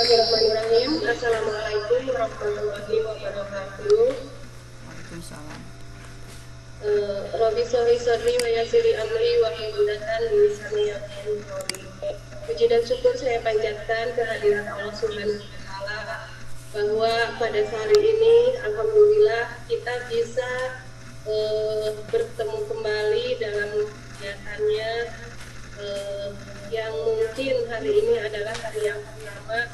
Bismillahirrahmanirrahim. Assalamualaikum warahmatullahi wabarakatuh. Waalaikumsalam. Robi sholli sodri wa yassiri amri wa hidudatan lisani yafqahu qawli. Puji dan syukur saya panjatkan kehadirat Allah Subhanahu wa taala bahwa pada hari ini alhamdulillah kita bisa bertemu kembali dalam kegiatannya yang mungkin hari ini adalah hari yang pertama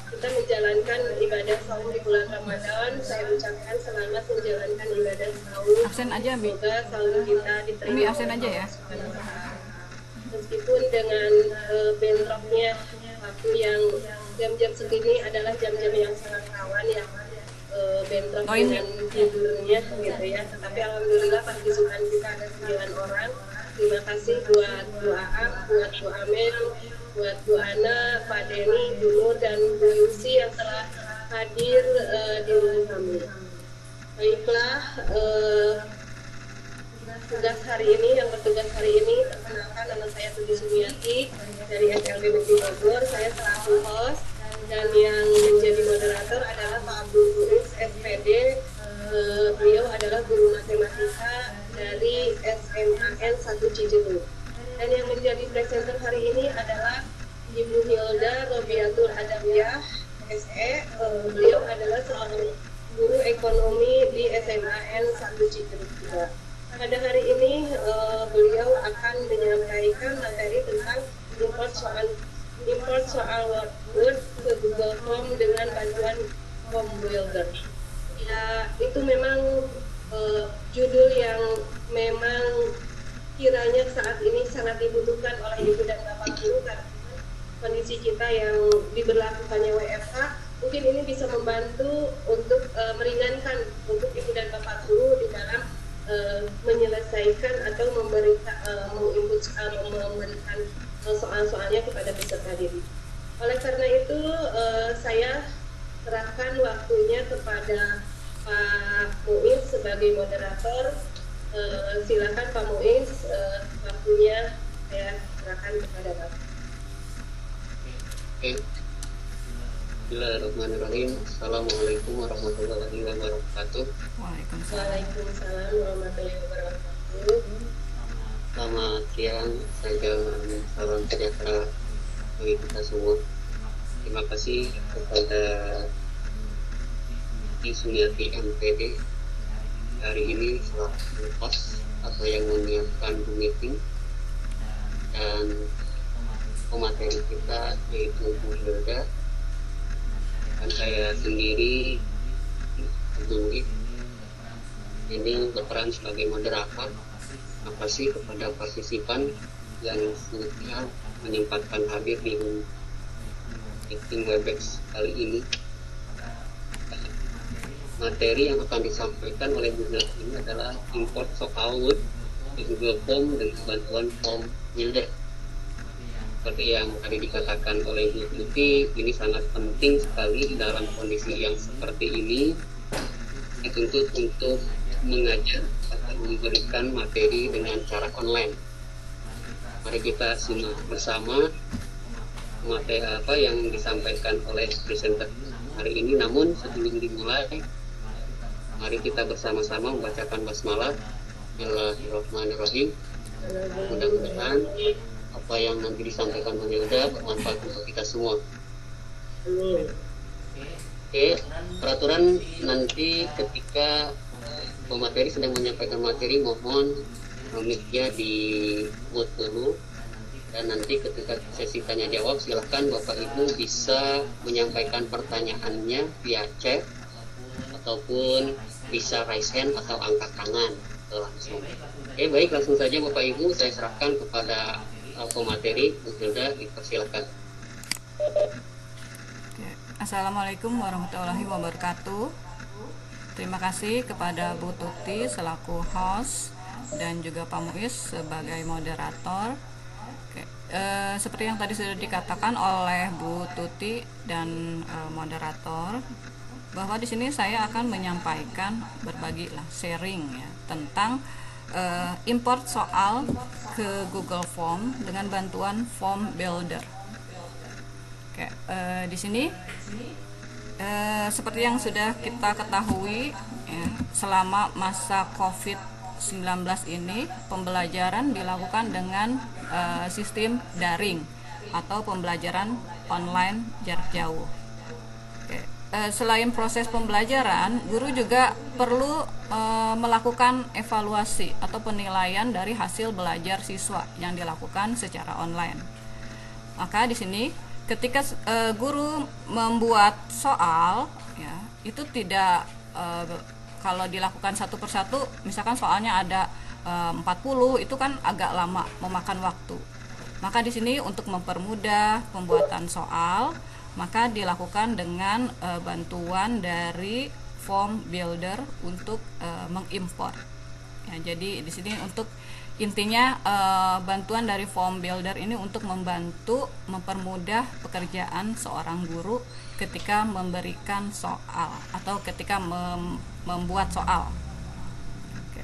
kita menjalankan ibadah saum di bulan Ramadan. Saya ucapkan selamat menjalankan ibadah saum. Absen aja, Bi. Semoga saum kita diterima. Umi absen aja ya. Meskipun dengan bentroknya waktu yang jam-jam segini adalah jam-jam yang sangat rawan ya, bentrok dengan tidurnya gitu ya. Tetapi alhamdulillah partisipan kita ada 9 orang. Terima kasih buat Bu Aam, buat Bu Amel, buat Bu Ana, Pak Denny, Bu Nur, dan Bu Yusi yang telah hadir di rumah kami. Baiklah, tugas hari ini, yang bertugas hari ini, perkenalkan nama saya Tuti Sumiati dari SLB Negeri Bogor. Saya selaku host, dan yang menjadi moderator adalah Pak Abdul Muiz, SPD. Beliau adalah guru matematika dari SMAN 1 Cijedug. Dan yang menjadi presenter hari ini adalah Ibu Hilda Robiatul Adawiyah, SE. Beliau adalah seorang guru ekonomi di SMAN 1 Cijedug juga. Pada hari ini beliau akan menyampaikan materi tentang import soal Word ke Google Form dengan bantuan Form Builder. Ya, itu memang judul yang memang kiranya saat ini sangat dibutuhkan oleh ibu dan bapak guru karena kondisi kita yang diberlakukannya WFH. Mungkin ini bisa membantu untuk meringankan untuk ibu dan bapak guru di dalam menyelesaikan atau memberikan soal-soalnya kepada peserta didik. Oleh karena itu saya serahkan waktunya kepada Pak Muiz sebagai moderator. Silakan Pak Muiz, waktunya saya serahkan kepada Bapak. Bismillahirrahmanirrahim. Assalamualaikum warahmatullahi wabarakatuh. Waalaikumsalam warahmatullahi wabarakatuh. Selamat siang, salam sejahtera bagi kita semua. Terima kasih kepada Sumiati MPD hari ini selaku host atau yang menyiapkan meeting, dan pemateri kita yaitu Bu Hilda dan saya sendiri Abdul ini berperan sebagai moderator. Terima kasih kepada partisipan yang sudah menyempatkan hadir di meeting Webex kali ini. Materi yang akan disampaikan oleh Bu Hilda ini adalah import soal Word ke Google Form dengan bantuan Form Builder. Seperti yang tadi dikatakan oleh Bu Tuti, ini sangat penting sekali dalam kondisi yang seperti ini, dituntut untuk mengajar atau memberikan materi dengan cara online. Mari kita simak bersama materi apa yang disampaikan oleh presenter hari ini. Namun sebelum dimulai, mari kita bersama-sama membacakan basmalah. Bismillahirrahmanirrahim. Mudah-mudahan apa yang nanti disampaikan oleh Hilda bermanfaat untuk kita semua. Oke, peraturan nanti ketika pemateri sedang menyampaikan materi, mohon mic-nya di mute dulu, dan nanti ketika sesi tanya jawab silahkan Bapak Ibu bisa menyampaikan pertanyaannya via chat ataupun bisa raise hand atau angkat tangan langsung. Oke, baik, langsung saja Bapak Ibu saya serahkan kepada pemateri. Bu Hilda, dipersilakan. Assalamualaikum warahmatullahi wabarakatuh. Terima kasih kepada Bu Tuti selaku host dan juga Pak Muiz sebagai moderator. Seperti yang tadi sudah dikatakan oleh Bu Tuti dan moderator, bahwa di sini saya akan menyampaikan berbagi sharing ya tentang import soal ke Google Form dengan bantuan Form Builder. Oke, di sini seperti yang sudah kita ketahui ya, selama masa COVID-19 ini pembelajaran dilakukan dengan sistem daring atau pembelajaran online jarak jauh. Oke. Selain proses pembelajaran, guru juga perlu melakukan evaluasi atau penilaian dari hasil belajar siswa yang dilakukan secara online. Maka di sini ketika guru membuat soal, ya, itu tidak kalau dilakukan satu persatu, misalkan soalnya ada 40, itu kan agak lama, memakan waktu. Maka di sini untuk mempermudah pembuatan soal, maka dilakukan dengan bantuan dari form builder untuk mengimport. Ya, jadi di sini untuk intinya bantuan dari form builder ini untuk membantu mempermudah pekerjaan seorang guru ketika memberikan soal atau ketika membuat soal. Oke,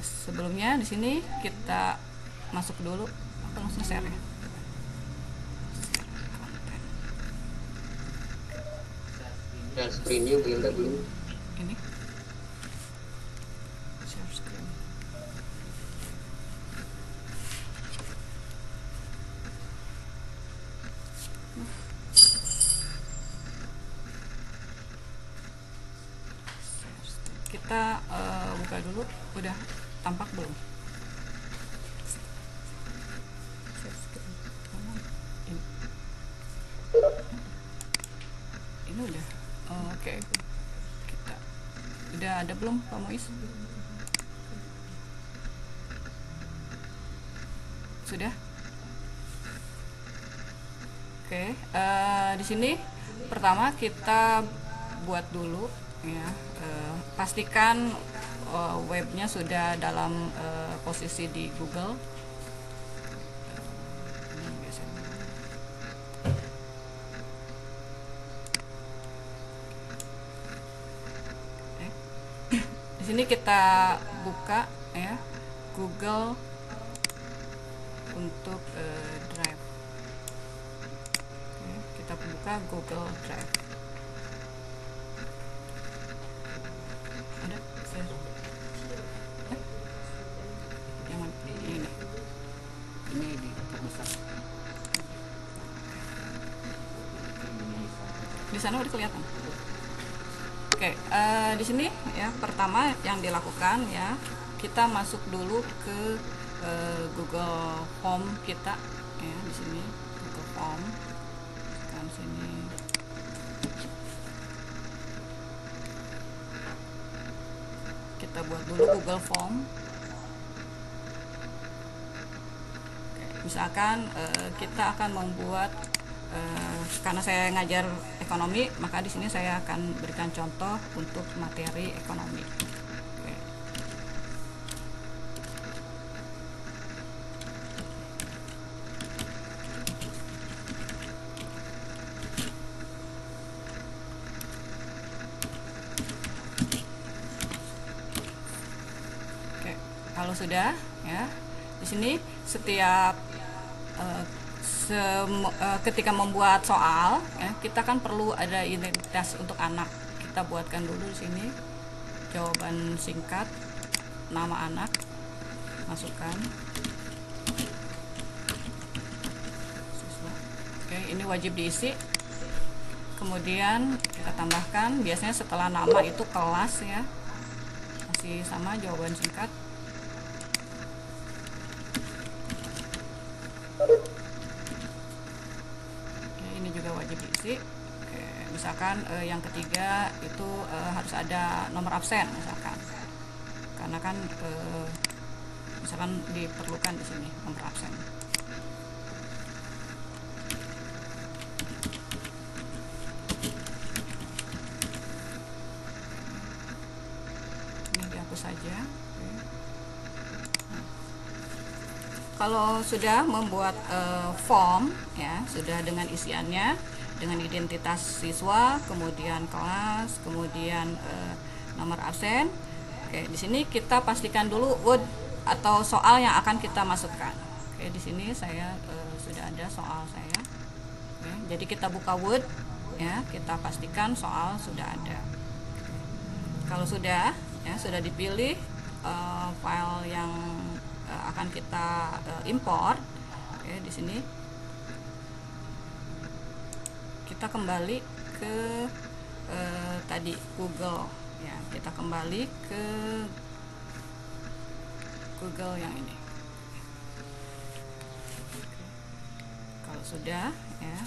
sebelumnya di sini kita masuk dulu, atau langsung share ya. Share screen-nya builder dulu. Ini share screen. Kita buka dulu, udah tampak belum? Ini udah. Oke. Kita udah ada belum, Pak Muiz? Sudah? Oke. Di sini pertama kita buat dulu ya, pastikan webnya sudah dalam posisi di Google. Di sini kita buka ya Google untuk Drive. Oke, kita buka Google Drive. Ada share. Yang mana? Ini. Ini di terbesar. Di sana udah kelihatan. Oke, di sini ya pertama yang dilakukan ya, kita masuk dulu ke Google Form kita ya, di sini Google Form. Kan sini. Kita buat dulu Google Form. Oke, misalkan kita akan membuat karena saya ngajar ekonomi, maka di sini saya akan berikan contoh untuk materi ekonomi. Oke. Oke, kalau sudah ya, di sini setiap ketika membuat soal ya, kita kan perlu ada identitas untuk anak. Kita buatkan dulu di sini jawaban singkat, nama anak, masukkan. Oke, ini wajib diisi. Kemudian kita tambahkan, biasanya setelah nama itu kelas ya, masih sama jawaban singkat. Juga wajib diisi. Oke, misalkan yang ketiga itu harus ada nomor absen misalkan, karena kan misalkan diperlukan di sini nomor absen. Ini dihapus saja. Oke. Kalau sudah membuat form ya, sudah dengan isiannya, dengan identitas siswa, kemudian kelas, kemudian nomor absen. Oke, di sini kita pastikan dulu word atau soal yang akan kita masukkan. Oke, di sini saya sudah ada soal saya. Oke, jadi kita buka Word ya, kita pastikan soal sudah ada. Kalau sudah ya, sudah dipilih file yang akan kita import. Oke, di sini kita kembali ke tadi Google ya, kita kembali ke Google yang ini. Kalau sudah ya,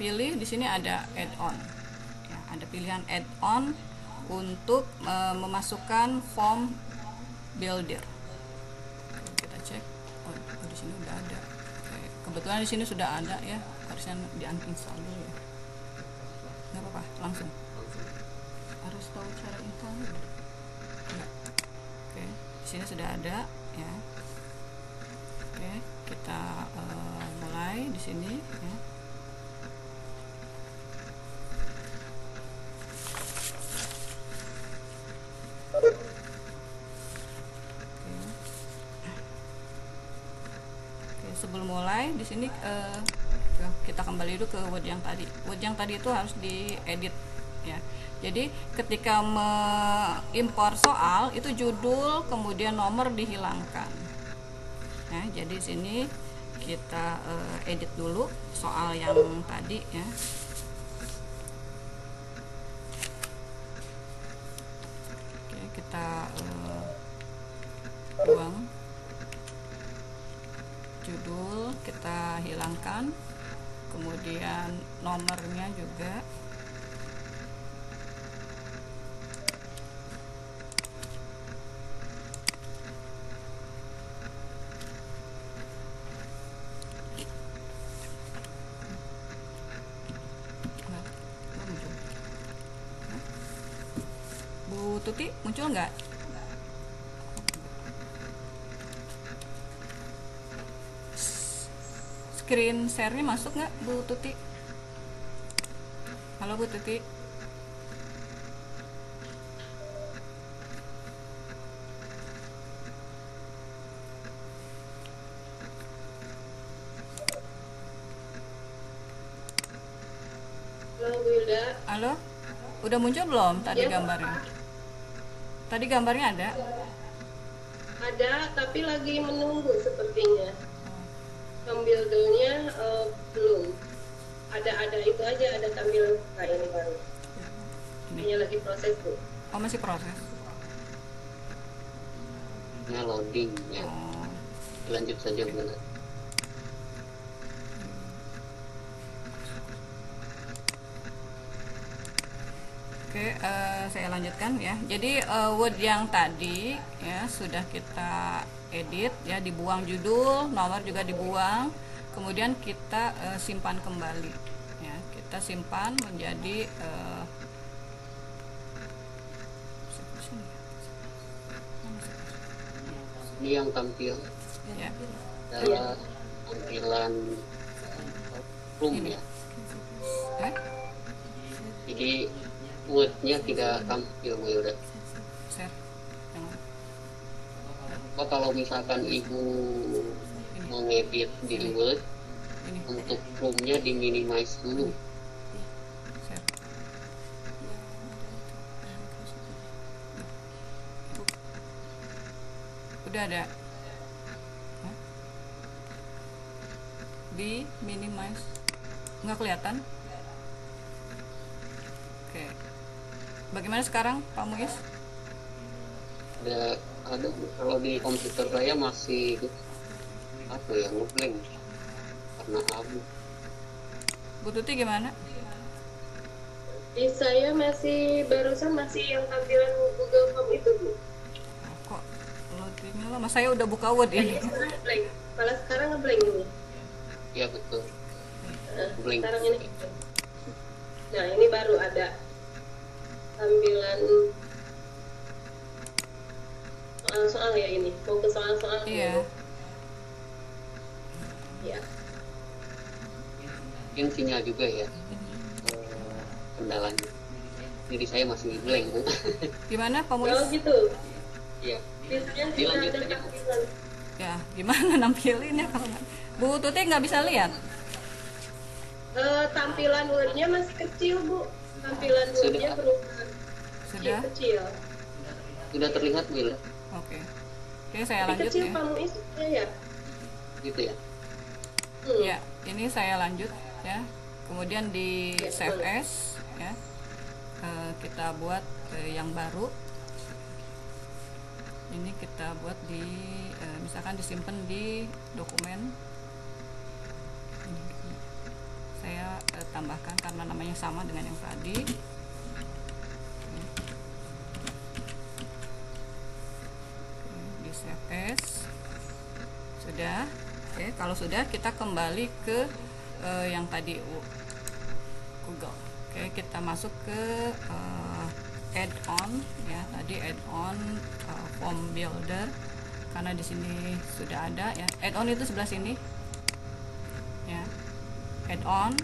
pilih di sini ada add-on ya, ada pilihan add-on untuk memasukkan form builder. Kita cek, oh di sini udah ada. Oke, kebetulan di sini sudah ada ya, harusnya di uninstall dulu ya. Nggak apa-apa, langsung. Harus tahu cara install dulu. Enggak. Oke, di sini sudah ada ya. Oke, kita mulai di sini ya. Sebelum mulai di sini kita kembali dulu ke Word yang tadi. Word yang tadi itu harus diedit ya. Jadi ketika mengimpor soal itu judul kemudian nomor dihilangkan. Ya, jadi sini kita edit dulu soal yang tadi ya. Oke, kita buang judul, kita hilangkan, kemudian nomornya juga. Bu Tuti muncul nggak? Screen share-nya masuk nggak Bu Tuti? Halo Bu Tuti. Halo Bu Hilda. Halo, udah muncul belum tadi Ya, gambarnya? Tadi gambarnya ada? ada, tapi lagi menunggu sepertinya. Buildernya belum. Ada itu aja, ada tampilan buka ini baru. Hanya lagi proses Bu. Oh, masih proses. Ini loading ya. Oh, Lanjut saja Bu. oke, saya lanjutkan ya. Jadi Word yang tadi ya sudah kita edit ya, dibuang judul, nomor juga dibuang. Kemudian kita simpan kembali ya. Kita simpan menjadi Ini yang tampil ya. adalah tampilan room Ini. ya. Eh, Jadi Word-nya tidak tampil Bu Hilda. share. Jangan. Oh, kalau misalkan Ibu mengedit di Word, Ini untuk room-nya diminimize dulu. share. Udah ada. Hah? Di minimize. Nggak kelihatan. Oke. Bagaimana sekarang Pak Muiz? Ada kalau di komputer saya masih apa ya, ngeblank karena abu. Bu Tuti gimana? Di saya barusan masih yang tampilan Google Form itu Bu. Oh, kok loadingnya lama? Saya udah buka Word ini. Sekarang ngeblank. Malah sekarang ngeblank ini. Ya betul. Nah, Blank. sekarang ini. Nah, ini baru ada tampilan soal-soal ya ini. Mau ke soal-soal Iya. dulu. Ya. Mungkin sinyal juga ya kendalanya. Jadi saya masih blank Bu. Gimana Pak Muiz? Oh gitu. Iya. Biasanya sudah Dilanjut ada aja. tampilan. Ya, gimana nampilinnya kalau nggak? Bu Tuti nggak bisa lihat? Tampilan Word-nya masih kecil, Bu. Tampilan Word-nya berupa Sudah? kecil. Sudah terlihat Bu ya? Oke. Oke, saya Tapi lanjut kecil ya. Pak Muiz ya. Gitu ya. Ya, ini saya lanjut ya. Kemudian di Ya, save boleh. as ya. Kita buat yang baru. Ini kita buat di misalkan disimpan di dokumen. Saya tambahkan karena namanya sama dengan yang tadi. Di save as. Sudah. Oke, kalau sudah kita kembali ke yang tadi Google. Oke, kita masuk ke add-on ya. Tadi add-on form builder, karena di sini sudah ada ya. Add-on itu sebelah sini ya. Add-on.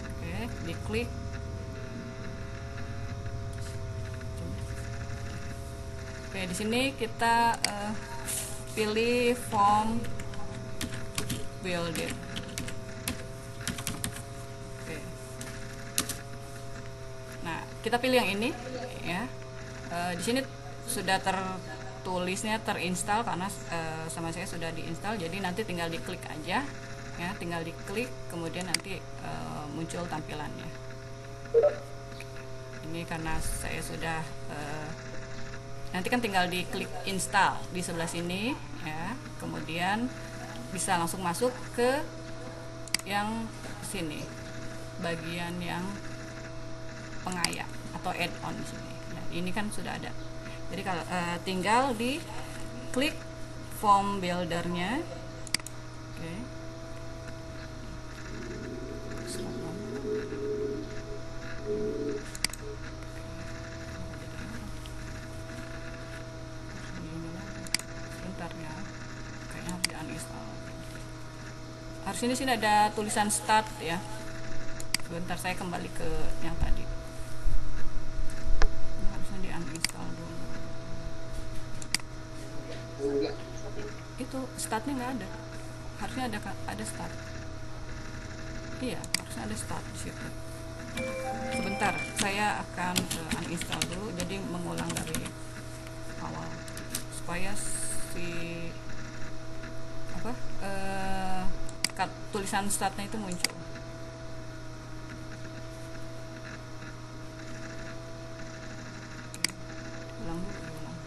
Oke, diklik. Oke, di sini kita pilih form builder. Oke. Nah, kita pilih yang ini ya. Di sini sudah tertulisnya terinstall karena sama saya sudah diinstal, jadi nanti tinggal diklik aja ya, tinggal diklik kemudian nanti muncul tampilannya. Ini karena saya sudah nanti kan tinggal diklik install di sebelah sini ya, kemudian bisa langsung masuk ke yang sini, bagian yang pengayak atau add-on di sini. Nah, ini kan sudah ada. Jadi kalau tinggal di klik form buildernya. Oke. Sebentar ya. Kayaknya harus di-uninstall. Harusnya di sini ada tulisan start ya. Sebentar, saya kembali ke yang tadi. Ini harusnya di-uninstall dulu. Itu startnya nggak ada. Harusnya ada start. Iya, harusnya ada start di situ. Sebentar, saya akan uninstall dulu. Jadi mengulang dari awal supaya si tulisan startnya itu muncul. Ulang dulu, ulang.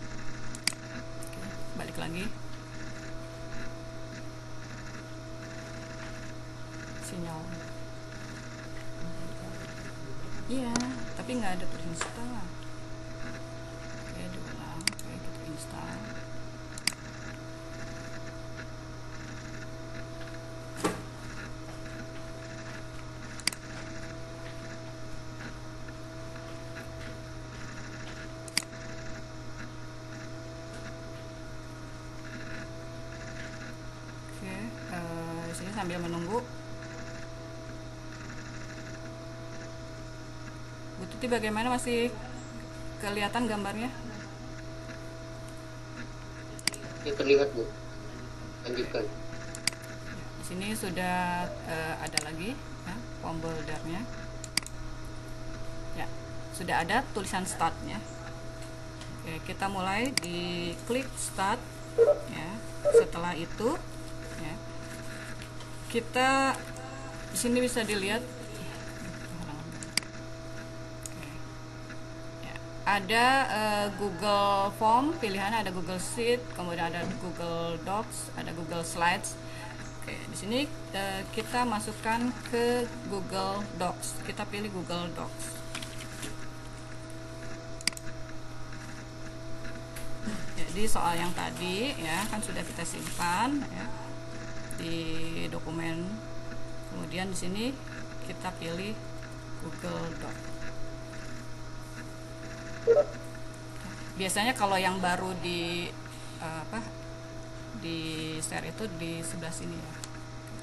Oke, balik lagi. Sinyal. Iya, tapi nggak ada tulisan start. Oke, diulang. Oke, kita install. Di sini sambil menunggu. Bu Tuti, bagaimana, masih kelihatan gambarnya? Ya, terlihat Bu. Lanjutkan. Di sini sudah ada lagi ya, form buildernya. Ya, sudah ada tulisan startnya. Oke, kita mulai di klik start ya. Setelah itu ya, kita di sini bisa dilihat ya, ada Google Form, pilihannya ada Google Sheet, kemudian ada Google Docs, ada Google Slides. Oke, di sini kita masukkan ke Google Docs. Kita pilih Google Docs. Jadi soal yang tadi ya kan sudah kita simpan ya di dokumen. Kemudian di sini kita pilih Google Doc. Biasanya kalau yang baru di di share itu di sebelah sini ya.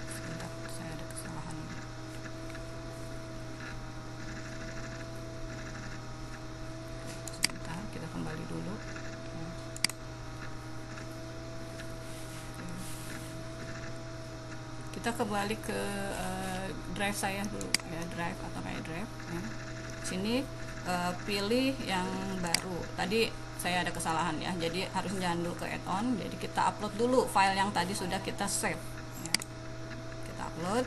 Sebentar, saya ada kesalahan. Sebentar, kita kembali dulu. Kita kembali ke drive saya dulu ya, drive atau kayak drive ya. Sini pilih yang baru. Tadi saya ada kesalahan ya, jadi harus jalan dulu ke add-on. Jadi kita upload dulu file yang tadi sudah kita save ya. Kita upload.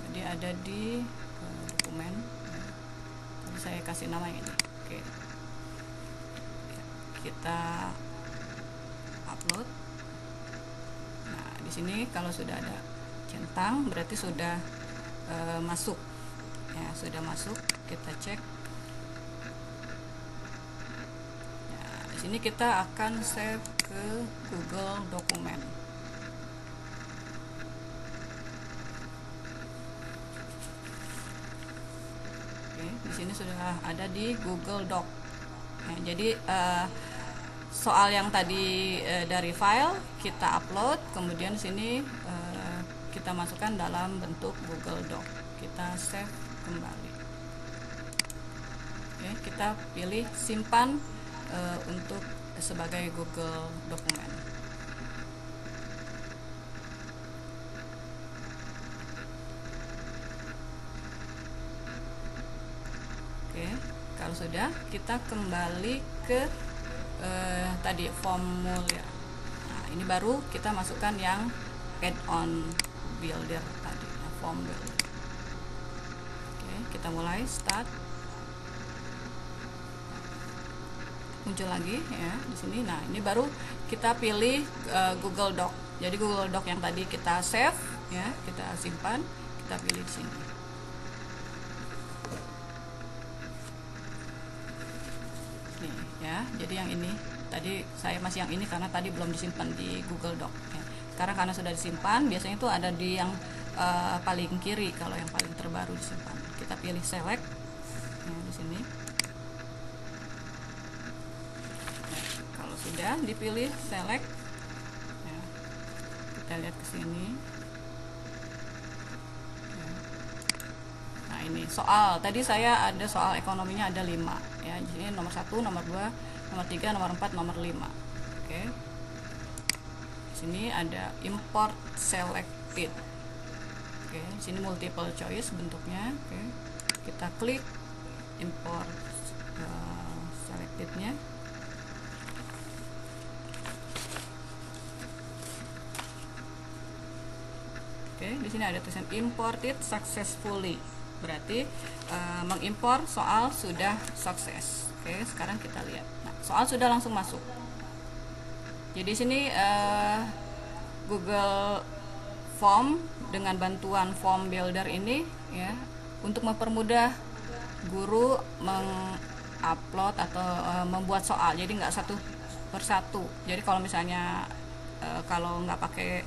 Tadi ada di dokumen ya. Tadi saya kasih nama yang ini. Oke. Kita upload. Nah, di sini kalau sudah ada centang berarti sudah masuk ya, sudah masuk. Kita cek. Nah, di sini kita akan save ke Google Dokumen. Oke, di sini sudah ada di Google Doc. Nah, jadi soal yang tadi dari file kita upload, kemudian sini kita masukkan dalam bentuk Google Doc. Kita save kembali. Oke, kita pilih simpan untuk sebagai Google Dokumen. Oke, kalau sudah, kita kembali ke tadi formulir. Nah, ini baru kita masukkan yang add-on builder tadi, form builder. Oke, kita mulai start. Muncul lagi ya di sini. Nah, ini baru kita pilih Google Doc. Jadi Google Doc yang tadi kita save ya, kita simpan, kita pilih di sini. Nih ya, jadi yang ini tadi saya masih yang ini karena tadi belum disimpan di Google Doc ya. Sekarang karena sudah disimpan, biasanya itu ada di yang paling kiri kalau yang paling terbaru disimpan. Kita pilih select ya, di sini. Ya, kalau sudah dipilih select ya, kita lihat ke sini. Ya. Nah, ini soal tadi saya ada soal ekonominya ada 5 ya. Jadi nomor 1, nomor 2, nomor 3, nomor 4, nomor 5. Oke. Sini ada import selected. Oke, sini multiple choice bentuknya. Oke. Kita klik import selectednya. Oke, di sini ada tulisan imported successfully. Berarti mengimpor soal sudah sukses. Oke, sekarang kita lihat. Nah, soal sudah langsung masuk. Jadi sini Google Form dengan bantuan form builder ini ya, untuk mempermudah guru mengupload atau membuat soal. Jadi nggak satu persatu. Jadi kalau misalnya kalau nggak pakai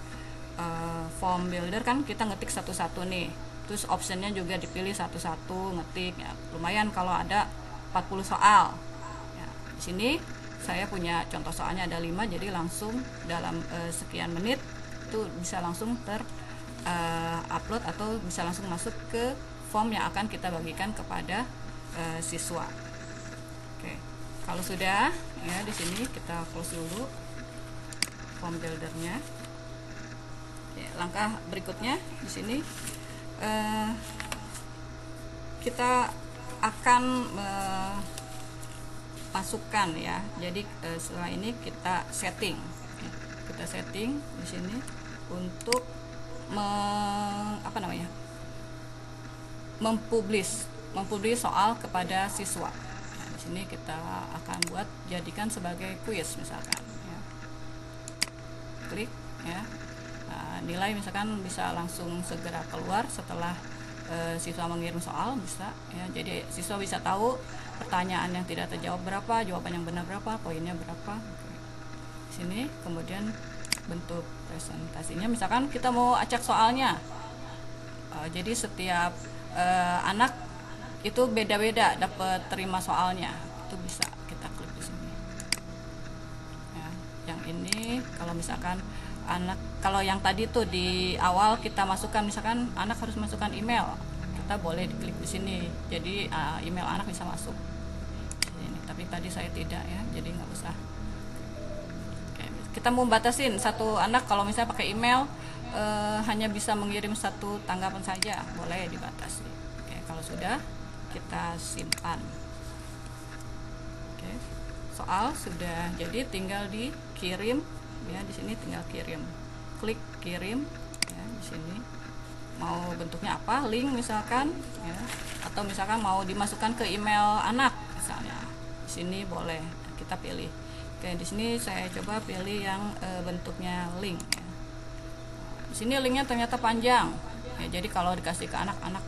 form builder kan kita ngetik satu-satu nih. Terus optionnya juga dipilih satu-satu ngetik ya. Lumayan kalau ada 40 soal. Ya, di sini saya punya contoh soalnya ada 5, jadi langsung dalam sekian menit itu bisa langsung upload atau bisa langsung masuk ke form yang akan kita bagikan kepada siswa. Oke, kalau sudah ya di sini kita close dulu form buildernya. Oke, langkah berikutnya di sini kita akan masukkan ya. Jadi setelah ini kita setting. Kita setting di sini untuk mempublish soal kepada siswa. Nah, di sini kita akan buat jadikan sebagai quiz misalkan ya. Klik ya. Nah, nilai misalkan bisa langsung segera keluar setelah siswa mengirim soal bisa ya. Jadi siswa bisa tahu pertanyaan yang tidak terjawab berapa, jawaban yang benar berapa, poinnya berapa. Oke. Sini kemudian bentuk presentasinya misalkan kita mau acak soalnya. Jadi setiap anak itu beda-beda dapat terima soalnya. Itu bisa kita klik di sini. Ya, yang ini kalau misalkan anak, kalau yang tadi tuh di awal kita masukkan misalkan anak harus masukkan email, kita boleh diklik di sini, jadi email anak bisa masuk ini. Tapi tadi saya tidak ya, jadi nggak usah. Oke, kita mau batasin satu anak kalau misalnya pakai email hanya bisa mengirim satu tanggapan saja, boleh dibatasi. Oke, kalau sudah kita simpan. Oke, soal sudah jadi, tinggal dikirim ya. Di sini tinggal kirim, klik kirim ya. Di sini mau bentuknya apa, link misalkan ya, atau misalkan mau dimasukkan ke email anak misalnya, di sini boleh kita pilih. Oke, di sini saya coba pilih yang bentuknya link ya. Di sini linknya ternyata panjang ya, jadi kalau dikasih ke anak-anak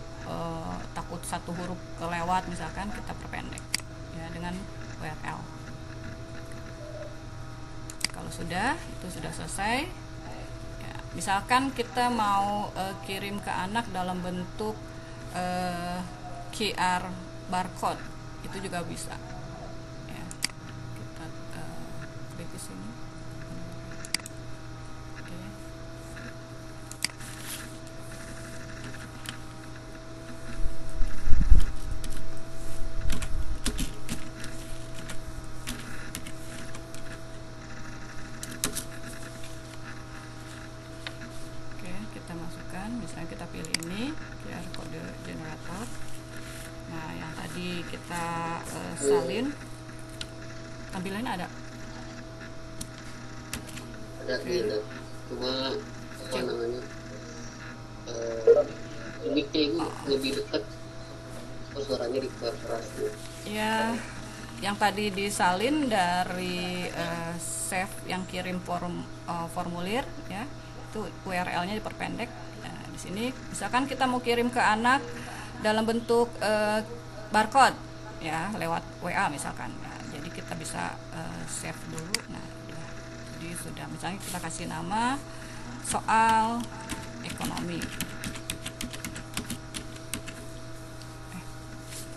takut satu huruf kelewat misalkan, kita perpendek ya dengan URL. Kalau sudah, itu sudah selesai ya. Misalkan kita mau kirim ke anak dalam bentuk QR barcode, itu juga bisa ya. Kita klik di sini. Oke. Oke, kita masukkan, misalnya kita pilih ini QR code generator. Nah, yang tadi kita salin, tampilannya ada. Ada tidak, cuma apa namanya, mic-nya itu lebih dekat, suaranya dikeras. Ya, yang tadi disalin dari save yang kirim formulir ya, itu URL-nya diperpendek. Nah, di sini misalkan kita mau kirim ke anak dalam bentuk barcode ya, lewat WA misalkan ya, jadi kita bisa save dulu. Nah, jadi sudah, misalnya kita kasih nama soal ekonomi,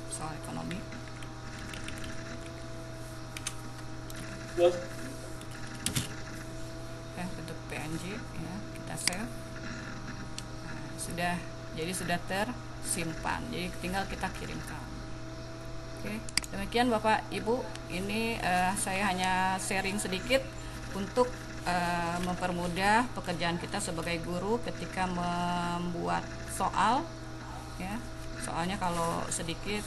soal ekonomi. Ya, bentuk PNG ya, kita save. Nah, sudah, jadi sudah tersimpan, jadi tinggal kita kirimkan. Oke, demikian Bapak Ibu, ini saya hanya sharing sedikit untuk mempermudah pekerjaan kita sebagai guru ketika membuat soal ya. Soalnya kalau sedikit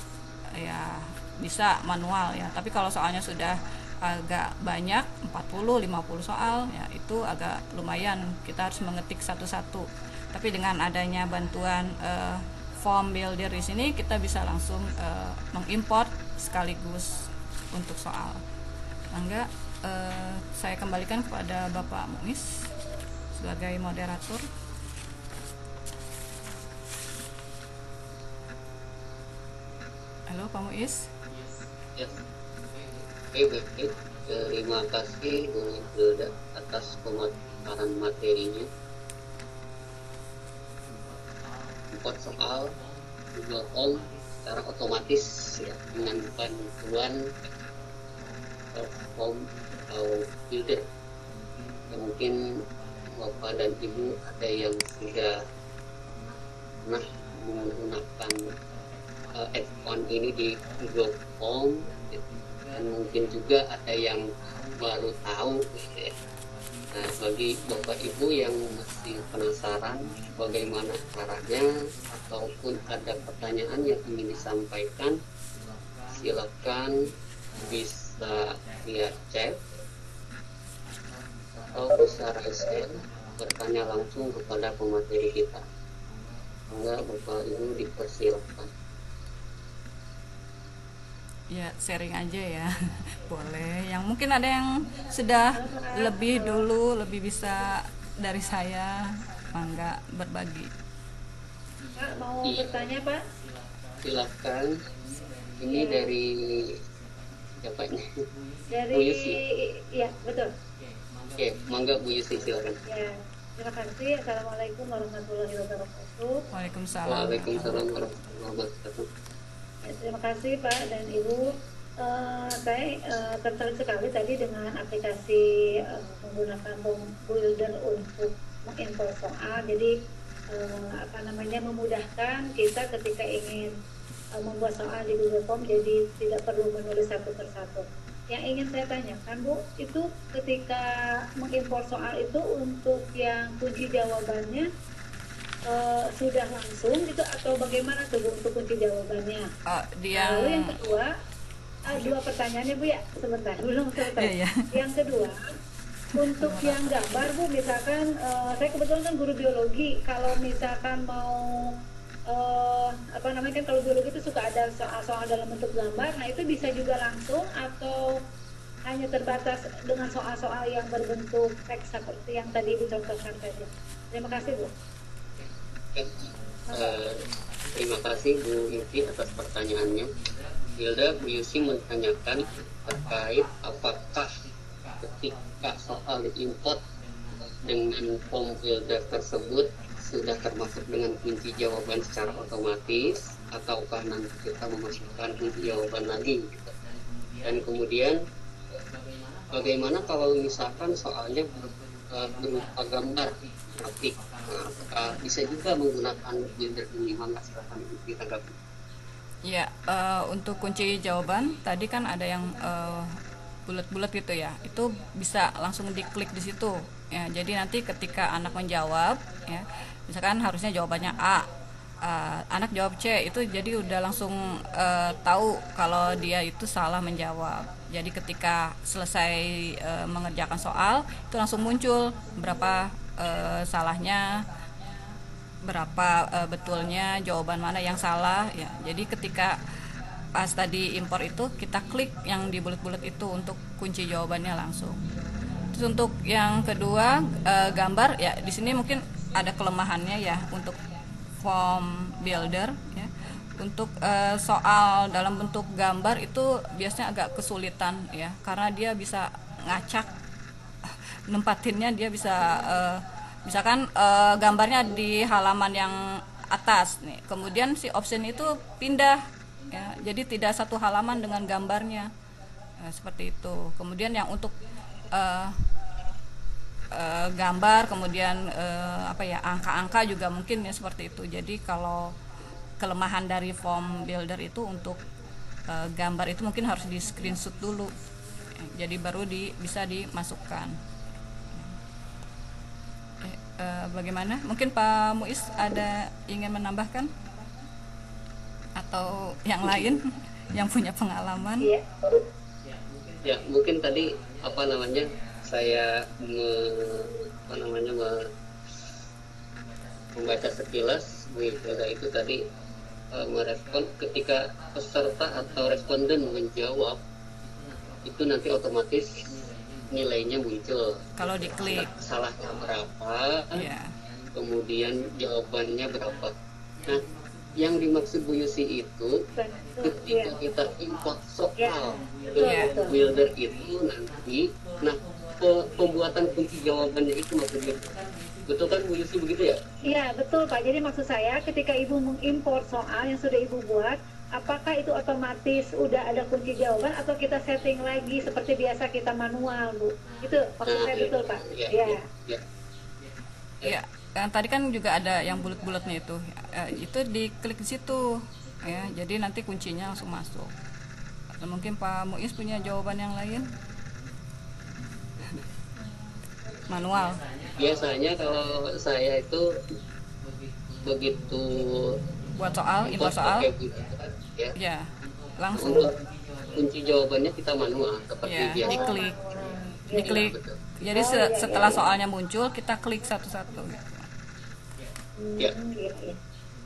ya bisa manual ya, tapi kalau soalnya sudah agak banyak, 40-50 soal ya, itu agak lumayan, kita harus mengetik satu-satu. Tapi dengan adanya bantuan form builder di sini, kita bisa langsung mengimport sekaligus untuk soal. Mangga saya kembalikan kepada Bapak Muiz sebagai moderator. Halo Pak Muiz. Ya. Oke, baik. Terima kasih Bu Hilda atas pemaparan materinya. Import soal Google Form secara otomatis ya, dengan bantuan form atau builder. Ya, mungkin Bapak dan Ibu ada yang sudah pernah menggunakan add-on ini di Google Form, dan mungkin juga ada yang baru tahu ya. Nah, bagi Bapak Ibu yang masih penasaran bagaimana caranya ataupun ada pertanyaan yang ingin disampaikan, silakan bisa via chat atau bisa raise hand bertanya langsung kepada pemateri kita. Enggak, Bapak Ibu dipersilakan. Ya, sharing aja ya. Boleh. Yang mungkin ada yang sudah lebih dulu, lebih bisa dari saya, mangga berbagi. Pak, mau bertanya Pak? Silakan. Ini dari siapa ini? Dari, Bu Yusi. iya betul. Oke, mangga Bu Yusi, silakan. Ya, terima kasih. Assalamualaikum warahmatullahi wabarakatuh. Waalaikumsalam. Waalaikumsalam warahmatullahi wabarakatuh. Ya, terima kasih Pak dan Ibu. Saya tertarik sekali tadi dengan aplikasi menggunakan form builder untuk mengimport soal. Jadi memudahkan kita ketika ingin membuat soal di Google Form, jadi tidak perlu menulis satu persatu. yang ingin saya tanyakan Bu, itu ketika mengimpor soal itu untuk yang kunci jawabannya sudah langsung gitu atau bagaimana tuh Bu untuk kunci jawabannya? Dia Lalu yang kedua, dua pertanyaannya Bu ya, sebentar, belum selesai. Iya. Yang kedua, untuk yang gambar Bu, misalkan saya kebetulan kan guru biologi, kalau misalkan mau apa namanya kan kalau biologi itu suka ada soal-soal dalam bentuk gambar, nah itu bisa juga langsung atau hanya terbatas dengan soal-soal yang berbentuk teks seperti yang tadi dicontohkan saja. Terima kasih Bu. Terima kasih Bu Yuki atas pertanyaannya. Hilda, Bu Yusi menanyakan terkait apakah ketika soal diimport dengan form builder tersebut sudah termasuk dengan kunci jawaban secara otomatis ataukah nanti kita memasukkan kunci jawaban lagi gitu. Dan kemudian bagaimana kalau misalkan soalnya berupa gambar grafik, nah, bisa juga menggunakan builder ini, maka silakan ditanggapi. Ya, untuk kunci jawaban tadi kan ada yang bulat-bulat gitu ya, itu bisa langsung diklik di situ ya. Jadi nanti ketika anak menjawab ya, misalkan harusnya jawabannya A, anak jawab C, itu jadi udah langsung tahu kalau dia itu salah menjawab. Jadi ketika selesai mengerjakan soal itu langsung muncul berapa salahnya, berapa betulnya, jawaban mana yang salah ya. Jadi ketika pas tadi impor itu kita klik yang di bulat-bulat itu untuk kunci jawabannya langsung. Terus untuk yang kedua gambar ya, di sini mungkin ada kelemahannya ya untuk form builder ya. Untuk soal dalam bentuk gambar itu biasanya agak kesulitan ya, karena dia bisa ngacak nempatinnya, dia bisa misalkan gambarnya di halaman yang atas nih, kemudian si option itu pindah ya, jadi tidak satu halaman dengan gambarnya seperti itu. Kemudian yang untuk gambar kemudian apa ya, angka-angka juga mungkin ya seperti itu. Jadi kalau kelemahan dari form builder itu untuk gambar itu mungkin harus di screenshot dulu, jadi baru bisa dimasukkan. Bagaimana? Mungkin Pak Muiz ada ingin menambahkan atau yang lain yang punya pengalaman? Ya, mungkin tadi saya membaca sekilas Bu Hilda itu tadi merespon ketika peserta atau responden menjawab itu nanti otomatis nilainya muncul. Kalau diklik salahnya berapa, yeah. Kemudian jawabannya berapa. Nah, yang dimaksud Bu Yusi itu ketika kita import soal ke builder itu nanti, nah pembuatan kunci jawabannya itu maksudnya, betul kan Bu Yusi begitu ya? Iya betul Pak. Jadi maksud saya ketika Ibu mengimpor soal yang sudah Ibu buat, apakah itu otomatis udah ada kunci jawaban atau kita setting lagi seperti biasa kita manual Bu? Itu maksud saya betul Pak? Iya. Yang tadi kan juga ada yang bulat-bulatnya itu diklik di situ ya, jadi nanti kuncinya langsung masuk. Atau mungkin Pak Muiz punya jawaban yang lain? Manual. Biasanya kalau saya itu begitu buat soal, impor soal ya langsung untuk kunci jawabannya kita manual seperti ya, biasa. diklik. Jadi setelah soalnya muncul kita klik satu-satu gitu. Ya.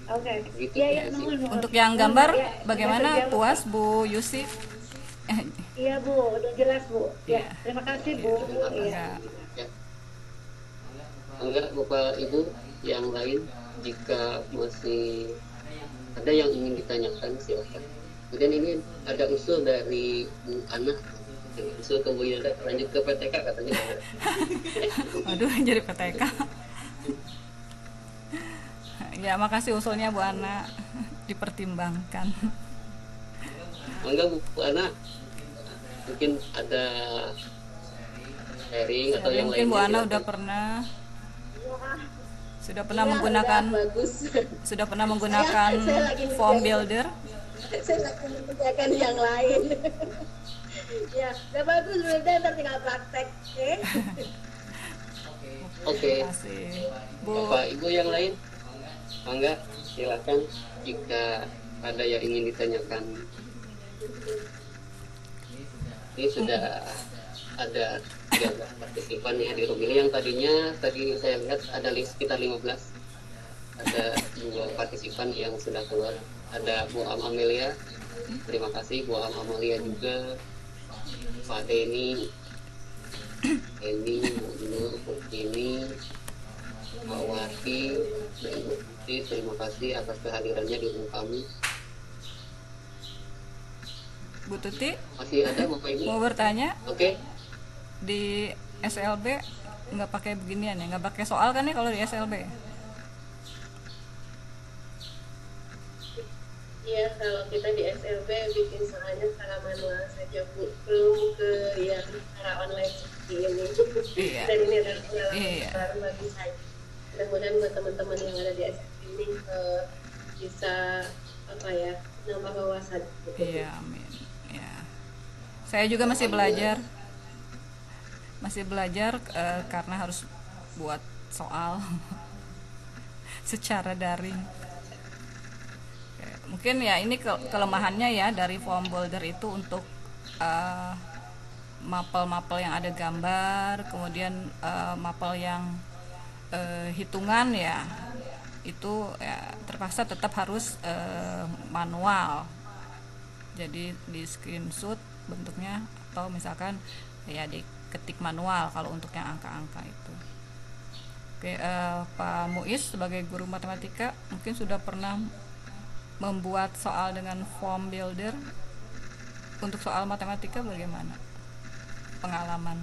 Oke. Gitu, Ya, untuk yang gambar bagaimana, puas Bu Yusi? Iya Bu, udah jelas Bu. Ya, terima kasih Bu. Ya. Enggak, Bapak Ibu yang lain jika masih ada yang ingin ditanyakan silakan. Kemudian ini ada usul dari Bu Ana, usul ke Bu Hilda, lanjut ke PTK katanya. Waduh, jadi PTK. Ya, makasih usulnya Bu Ana, dipertimbangkan. Enggak Bu Ana, mungkin ada sharing atau yang lain. Mungkin Bu Ana sudah pernah menggunakan form builder. Saya nggak mengerjakan yang lain. Ya, udah bagus, udah ntar tinggal praktek, oke? Oke, Terima kasih. Bu, Bapak Ibu yang lain, mangga silakan jika ada yang ingin ditanyakan. Ini sudah ada 13 partisipan yang hadir pemilih. Yang tadi saya lihat ada sekitar 15. Ada 2 partisipan yang sudah keluar. Ada Bu Amelia, terima kasih Bu Amelia juga, Pak Denny, Bu Nur, Bu Kini, Pak Wati, dan Bu Putri, terima kasih atas kehadirannya di rumah kami. Bu Tuti Masih ada Bapak Ibu? mau bertanya? Oke, Di SLB nggak pakai beginian ya, nggak pakai soal kan ya kalau di SLB? Iya, kalau kita di SLB bikin soalnya secara manual saja, Bu. Belum ke yang secara online seperti ini. Iya. Dan ini adalah pengalaman Iya. baru bagi saya. Mudah-mudahan buat teman-teman yang ada di SLB ini bisa nambah wawasan. Iya, amin. Ya. Saya juga masih belajar. Karena harus buat soal secara daring. Mungkin ya ini kelemahannya ya dari form builder itu untuk mapel-mapel yang ada gambar, kemudian mapel yang hitungan ya itu ya terpaksa tetap harus manual. Jadi di screenshot bentuknya atau misalkan ya diketik manual kalau untuk yang angka-angka itu. Oke, Pak Muiz sebagai guru matematika mungkin sudah pernah membuat soal dengan form builder. Untuk soal matematika bagaimana pengalaman?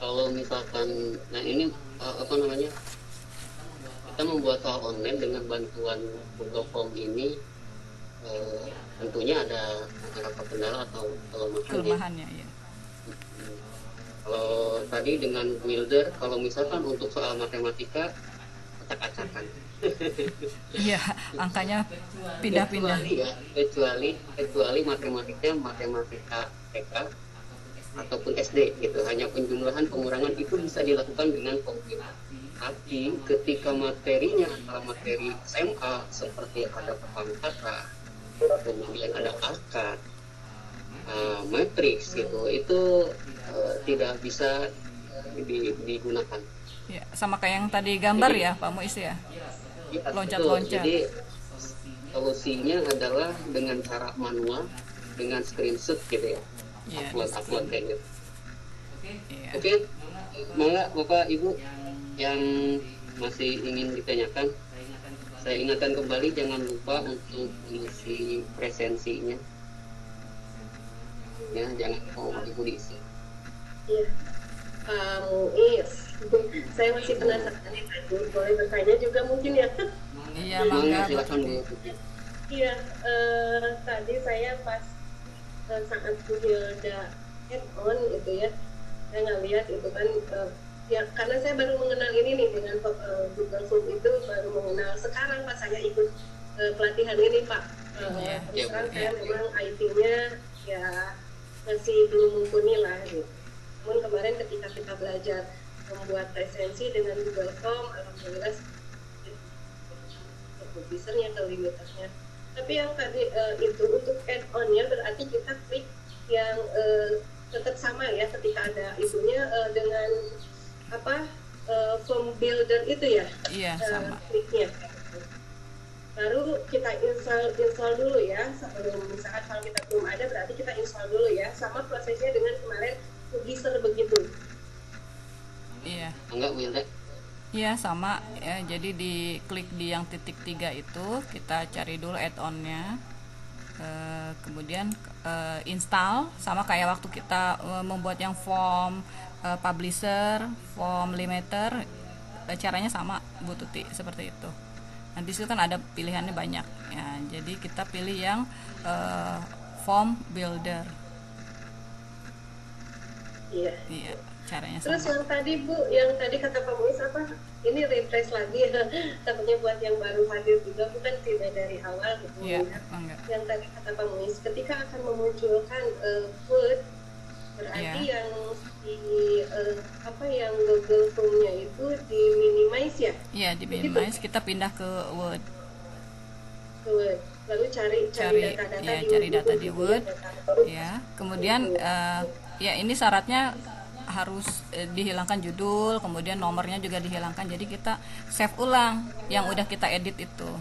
kalau misalkan, nah ini kita membuat soal online dengan bantuan Google Form ini, tentunya ada beberapa kendala atau Kelemahannya ya. Kalau tadi dengan builder, kalau misalkan untuk soal matematika acak-acakan. Iya, angkanya pindah-pindah. kecuali matematika TK ataupun SD gitu, hanya penjumlahan pengurangan itu bisa dilakukan dengan komputer. Tapi ketika materinya adalah materi SMA seperti ada pangkatan, kemudian ada akad, matriks gitu, itu tidak bisa digunakan. Ya, sama kayak yang tadi gambar ya, Pak Muiz ya. Ya, Loncat-loncat. Jadi solusinya adalah dengan cara manual, dengan screenshot gitu ya, Iya, upload kayak gitu. Iya. Oke, mangga Bapak Ibu yang masih ingin ditanyakan, saya ingatkan kembali jangan lupa untuk mengisi presensinya. Ya, jangan lupa Bapak Ibu diisi. Iya, Pak Muiz. Saya masih penasaran nih tadi, boleh bertanya juga mungkin ya? Iya, Mangga mangga. silakan Bu. Iya, tadi saya pas saat Hilda head on itu ya, saya ngeliat itu kan ya karena saya baru mengenal ini nih dengan Google Form itu baru mengenal sekarang pas saya ikut pelatihan ini Pak. Terus terang saya memang IT-nya ya masih belum mumpuni lah gitu. Namun kemarin ketika kita belajar membuat presensi dengan Google Form, alhamdulillah usernya ke limiternya. Tapi yang tadi itu untuk add-on-nya berarti kita klik yang tetap sama ya ketika ada isunya dengan form builder itu ya. Iya, sama. Kliknya. Baru kita install dulu ya, sebelum misalkan kalau kita belum ada berarti kita install dulu ya, sama prosesnya dengan kemarin user begitu. Iya. Enggak Wilda. Iya, sama ya. Jadi diklik di yang titik 3 itu, kita cari dulu add-on-nya. Kemudian install, sama kayak waktu kita membuat yang form publisher, form limiter, caranya sama Bu Tuti, seperti itu. Nah, di situ kan ada pilihannya banyak ya. Jadi kita pilih yang form builder. Iya. Iya, caranya Terus sama. yang tadi Bu, yang tadi kata Pak Muis apa? Ini refresh lagi ya. Takutnya buat yang baru hadir juga, bukan tidak dari awal gitu Iya, ya. enggak. Yang tadi kata Pak Muis, ketika akan memunculkan food, berarti Iya. yang di apa yang Google Form-nya itu di minimize ya? Iya, di Begitu? minimize kita pindah ke Word. Ke Word. Lalu cari Cari data-data ya di cari Word data gitu di ya, Word data ya. Kemudian ya ini syaratnya harus dihilangkan judul, kemudian nomornya juga dihilangkan. Jadi kita save ulang yang udah kita edit itu.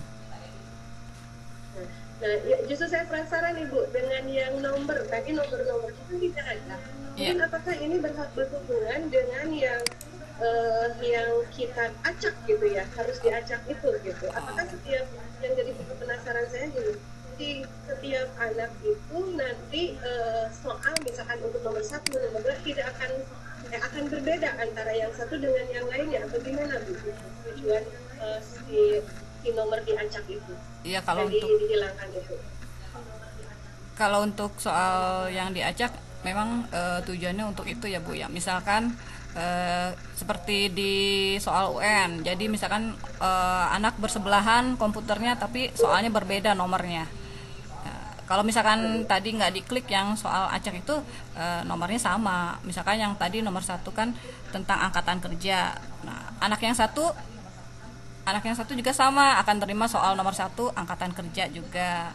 Nah, ya, justru saya penasaran nih Bu, dengan yang nomor, tadi nomor-nomor itu tidak ada. Mungkin Iya. apakah ini berhubungan dengan yang kita acak gitu ya, harus diacak itu gitu. Apakah setiap yang jadi penasaran saya gini, di setiap anak itu nanti soal misalkan untuk nomor 1, nomor 2 tidak akan berbeda antara yang satu dengan yang lainnya atau gimana Bu? Tujuan si nomor diacak itu. Iya, kalau Jadi untuk dihilangkan itu. soal yang diacak memang tujuannya untuk itu ya Bu ya. Misalkan seperti di soal UN. Jadi misalkan anak bersebelahan komputernya tapi soalnya berbeda nomornya. Kalau misalkan tadi nggak diklik yang soal acak itu nomornya sama. Misalkan yang tadi nomor 1 kan tentang angkatan kerja. Nah, anak yang satu juga sama akan terima soal nomor 1 angkatan kerja juga.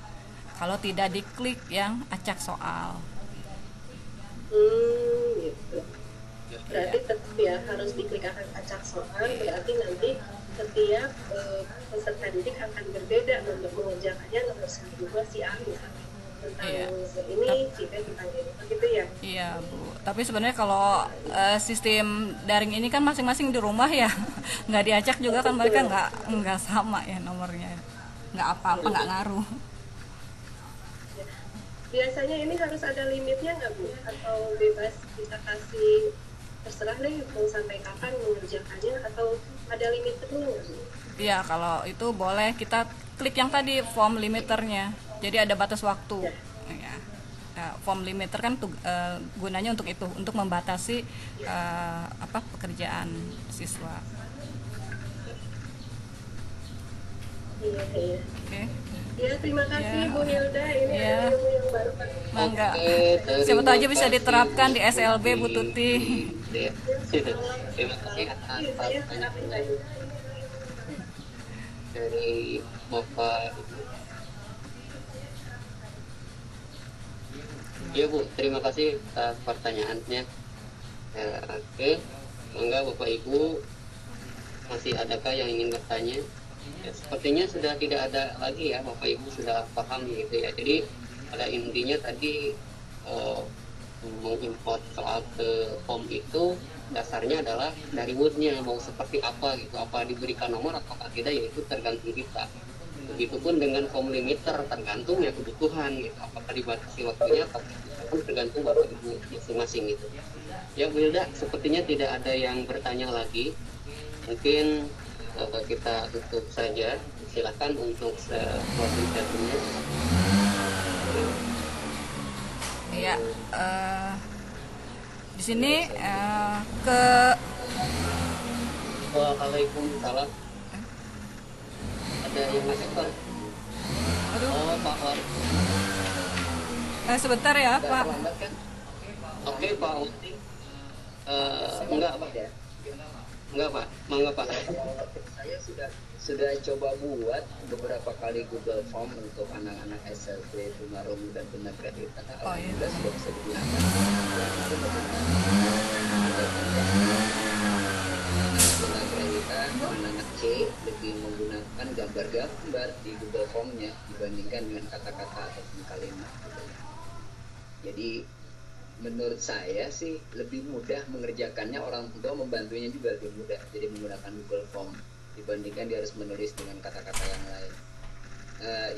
Kalau tidak diklik yang acak soal. Gitu. Berarti tetap ya harus diklik akan acak soal, berarti nanti setiap peserta didik akan berbeda untuk mengerjakannya nomor 1 si A misalnya tentang Iya. ini si B tentang ini begitu ya. Iya Bu, tapi sebenarnya kalau sistem daring ini kan masing-masing di rumah ya, nggak diacak juga kan mereka nggak sama ya nomornya, nggak apa-apa, nggak ngaruh. Biasanya ini harus ada limitnya nggak Bu? Atau bebas kita kasih terserah deh mau sampai kapan mengerjakannya atau ada limit tertentu nggak Bu? Iya, kalau itu boleh kita klik yang tadi form limiternya, jadi ada batas waktu. Ya. Ya, form limiter kan gunanya untuk itu, untuk membatasi pekerjaan siswa. Iya, iya. Oke. Ya, terima kasih Ya. Bu Hilda. Ini Ya. ada ilmu yang baru. Mangga. Oke, Siapa tahu aja terima bisa kasih, diterapkan di Bu SLB Bu Tuti. Ya. Terima kasih atas Saya sangat pertanyaan dari Bapak Ibu. Ya Bu, terima kasih atas pertanyaannya. Ya, oke, mangga Bapak Ibu, masih adakah yang ingin bertanya? Ya, sepertinya sudah tidak ada lagi ya, Bapak Ibu sudah paham gitu ya. Jadi pada intinya tadi mengimport soal ke form itu dasarnya adalah dari Word-nya mau seperti apa gitu, apa diberikan nomor atau tidak, yaitu tergantung kita. Begitupun dengan form limiter, tergantung ya kebutuhan gitu, apakah dibatasi waktunya atau kan tergantung Bapak Ibu masing-masing gitu. Ya Bu Hilda, sepertinya tidak ada yang bertanya lagi. Mungkin kita tutup saja. Silakan untuk closing statement-nya. Ya, di sini ke Waalaikumsalam. Ada yang masuk Pak? aduh, Oh Pak War. sebentar ya Sudah Pak. terlambat kan? Oke Pak Uti. Enggak Pak ya? Enggak Pak, mangga Pak. Saya sudah coba buat beberapa kali Google Form untuk anak-anak SLB tunarungu dan tunagrahita. Oh, iya. Alhamdulillah sudah bisa digunakan. Tunagrahita anak-anak C lebih menggunakan gambar-gambar di Google Form-nya dibandingkan dengan kata-kata ataupun kalimat. Jadi menurut saya sih lebih mudah mengerjakannya, orang tua membantunya juga lebih mudah, jadi menggunakan Google Form dibandingkan dia harus menulis dengan kata-kata yang lain.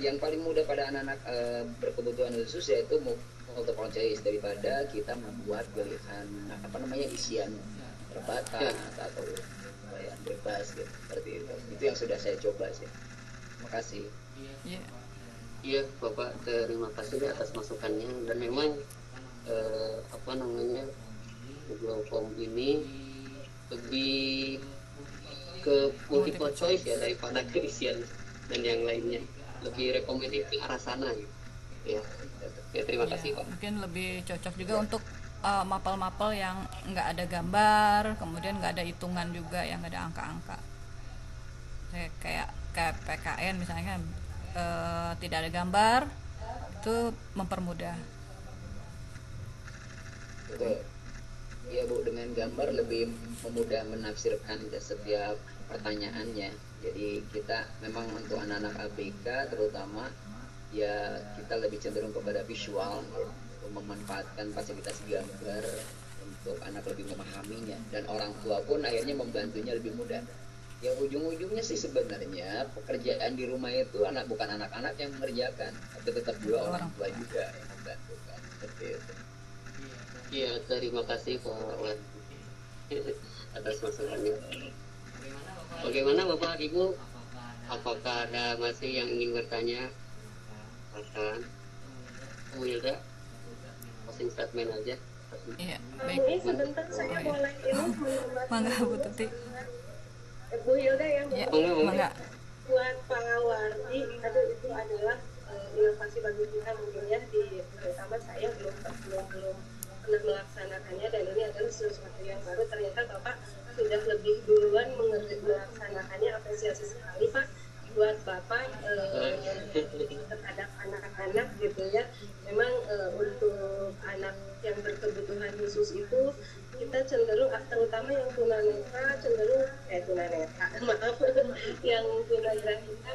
Yang paling mudah pada anak-anak berkebutuhan khusus yaitu multiple choice, daripada kita membuat pilihan isian terbatas atau yang bebas gitu, seperti itu yang sudah saya coba sih. Terima kasih. Ya. Iya Bapak, terima kasih atas masukannya, dan memang Google Form ini lebih ke multiple choice ya daripada keisian dan yang lainnya, lebih rekomendasi ke arah sana gitu. Ya terima kasih Pak. Mungkin lebih cocok juga untuk mapel-mapel yang nggak ada gambar, kemudian nggak ada hitungan juga, yang nggak ada angka-angka. Kayak PKN misalnya kan, tidak ada gambar, itu mempermudah. Betul. Iya Bu, dengan gambar lebih memudah menafsirkan setiap pertanyaannya. Jadi kita memang untuk anak-anak ABK terutama ya kita lebih cenderung kepada visual ya, untuk memanfaatkan fasilitas gambar untuk anak lebih memahaminya, dan orang tua pun akhirnya membantunya lebih mudah. Ya ujung-ujungnya sih sebenarnya pekerjaan di rumah itu bukan anak-anak yang mengerjakan, tapi tetap juga orang tua juga yang membantukan. Seperti itu. Iya, terima kasih Pak Wan atas masukannya. Bagaimana Bapak Ibu? Apakah ada masih yang ingin bertanya? Silakan. Bu Hilda, closing statement aja. Iya, Ini baik. sebentar saya boleh ini menambahkan Mangga Bu Tuti. Bu Hilda yang Ya, Mangga. mangga. buat Pak Wardi, itu adalah inovasi bagi kita mungkin ya, terutama saya belum pernah melaksanakannya, dan ini adalah sesuatu yang baru. Ternyata Bapak sudah lebih duluan melaksanakannya. Apresiasi sekali Pak buat Bapak terhadap anak-anak gitu ya. Memang untuk anak yang berkebutuhan khusus itu kita cenderung, terutama yang tunanetra maaf yang tunagrafika,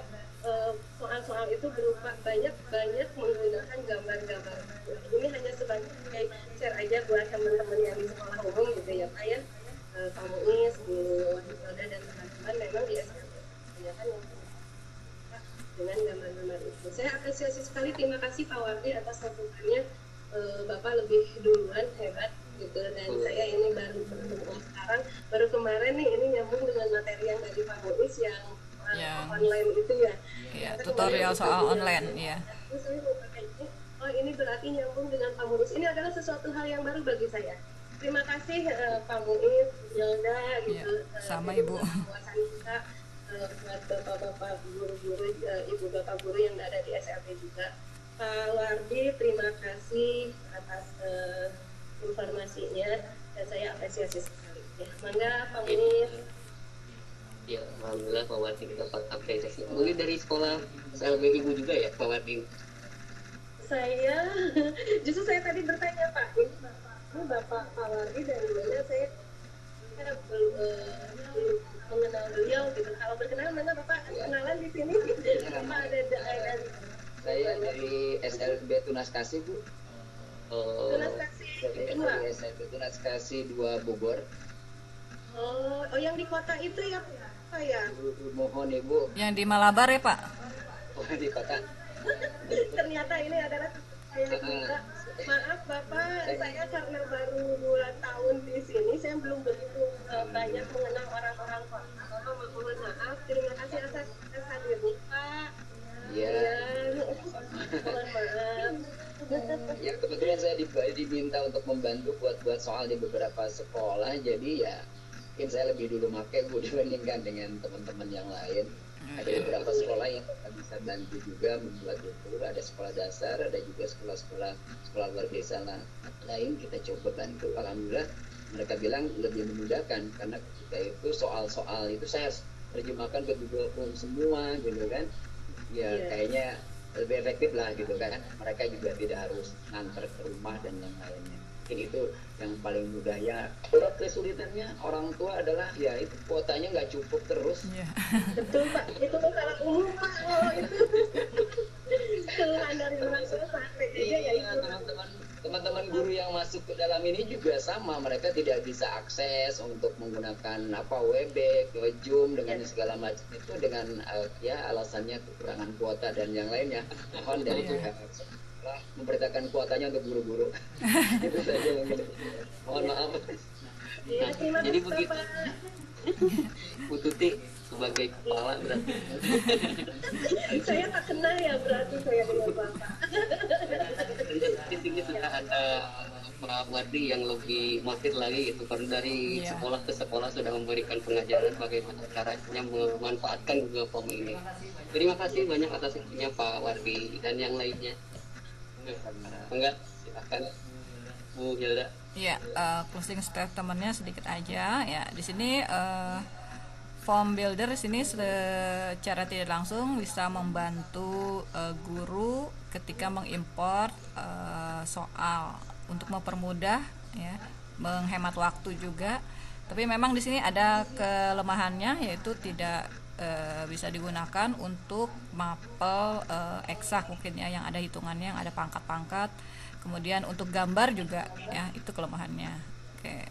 soal-soal itu berupa banyak menggunakan gambar-gambar. Ini hanya sebagai share aja buat teman-teman yang di sekolah umum gitu ya Pak ya. Pak Muiz, Bu Hilda dan teman-teman, memang di SMP kebanyakan yang dengan gambar-gambar itu. Saya apresiasi sekali, terima kasih Pak Wardi atas masukannya. Bapak lebih duluan, hebat gitu, dan saya ini baru bertemu sekarang, baru kemarin nih, ini nyambung dengan materi yang dari Pak Muiz yang online itu ya. Ya, tutorial soal online ya. Terus saya mau pakai ini, oh ini berarti nyambung dengan Pak Muiz. Ini adalah sesuatu hal yang baru bagi saya. Terima kasih Pak Muiz, Yolda gitu. Ya, sama Ibu. Puasan kita buat bapak-bapak guru-guru, ibu bapak guru yang ada di SLB juga. Pak Wardi, terima kasih atas informasinya, dan saya apresiasi sekali. Ya, mangga Pak Muiz. Ya, alhamdulillah Pak Wardi dapat apresiasi. Mungkin dari sekolah SLB Ibu juga ya Pak Wardi? Saya justru saya tadi bertanya Pak, ini Bapak Pak Wardi dari mana? Saya belum mengenal beliau gitu. Kalau berkenalan, mana Bapak kenalan di sini? Bapak ada dari Saya dari SLB Tunas Kasih Bu. Tunas Kasih dua. Dari SLB Tunas Kasih 2 Bogor. Oh yang di kota itu ya Pak ya? Mohon Ibu. Yang di Malabar ya Pak? Oh, di kota. Ternyata ini adalah saya juga. Maaf Bapak, saya karena baru 2 tahun di sini, saya belum begitu banyak mengenal orang-orang kota. Bapak mohon maaf, terima kasih atas hadirnya Pak. Iya. Mohon maaf. Ya kebetulan saya diminta untuk membantu buat soal di beberapa sekolah, jadi ya mungkin saya lebih dulu pakai Bu dibandingkan dengan teman-teman yang lain. Ada beberapa sekolah yang kita bisa bantu juga membuat itu. Ada sekolah dasar, ada juga sekolah luar biasa lain kita coba bantu. Alhamdulillah mereka bilang lebih memudahkan, karena ketika itu soal-soal itu saya terjemahkan ke Google Form semua gitu kan. Ya kayaknya lebih efektif lah gitu kan. Mereka juga tidak harus nganter ke rumah dan yang lainnya. Mungkin itu yang paling mudah ya. Kalau kesulitannya orang tua adalah ya itu kuotanya nggak cukup terus. Iya. Betul Pak, itu masalah umum Pak. Kalau itu keluhan dari orang tua sampai aja ya itu. Teman-teman guru yang masuk ke dalam ini juga sama, mereka tidak bisa akses untuk menggunakan Webex, Zoom dengan segala macam itu dengan ya alasannya kekurangan kuota dan yang lainnya. Mohon dari pihak sekolah memberitakan kuotanya untuk guru-guru. Itu saja mungkin. Mohon maaf. Ya, terima Jadi kasih begitu. Bapak. Bu Tuti sebagai kepala berarti. Saya tak kenal ya berarti saya dengan Bapak. Di sini sudah ada Pak Wadri yang lebih mahir lagi gitu, karena dari Iya. sekolah ke sekolah sudah memberikan pengajaran bagaimana caranya memanfaatkan Google Form ini. Terima kasih banyak atas waktunya Pak Wadri dan yang lainnya. Enggak, silakan Bu Hilda. Ya, closing statementnya sedikit aja ya. Di sini form builder di sini secara tidak langsung bisa membantu guru ketika mengimport soal untuk mempermudah ya, menghemat waktu juga. Tapi memang di sini ada kelemahannya, yaitu tidak bisa digunakan untuk mapel eksak mungkin ya, yang ada hitungannya, yang ada pangkat-pangkat. Kemudian untuk gambar juga ya, itu kelemahannya. Oke,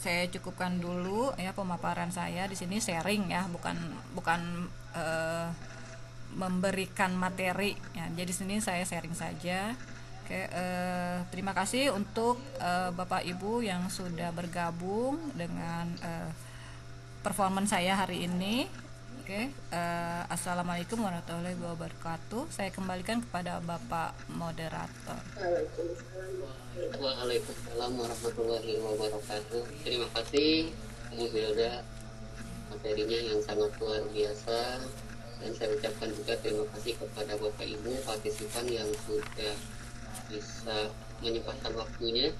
saya cukupkan dulu ya pemaparan saya di sini, sharing ya, bukan memberikan materi ya. Jadi sini saya sharing saja. Oke, terima kasih untuk Bapak Ibu yang sudah bergabung dengan performance saya hari ini. Oke, assalamualaikum warahmatullahi wabarakatuh. Saya kembalikan kepada Bapak moderator. Waalaikumsalam warahmatullahi wabarakatuh. Terima kasih Bu Hilda, materinya yang sangat luar biasa, dan saya ucapkan juga terima kasih kepada Bapak Ibu partisipan yang sudah bisa menyempatkan waktunya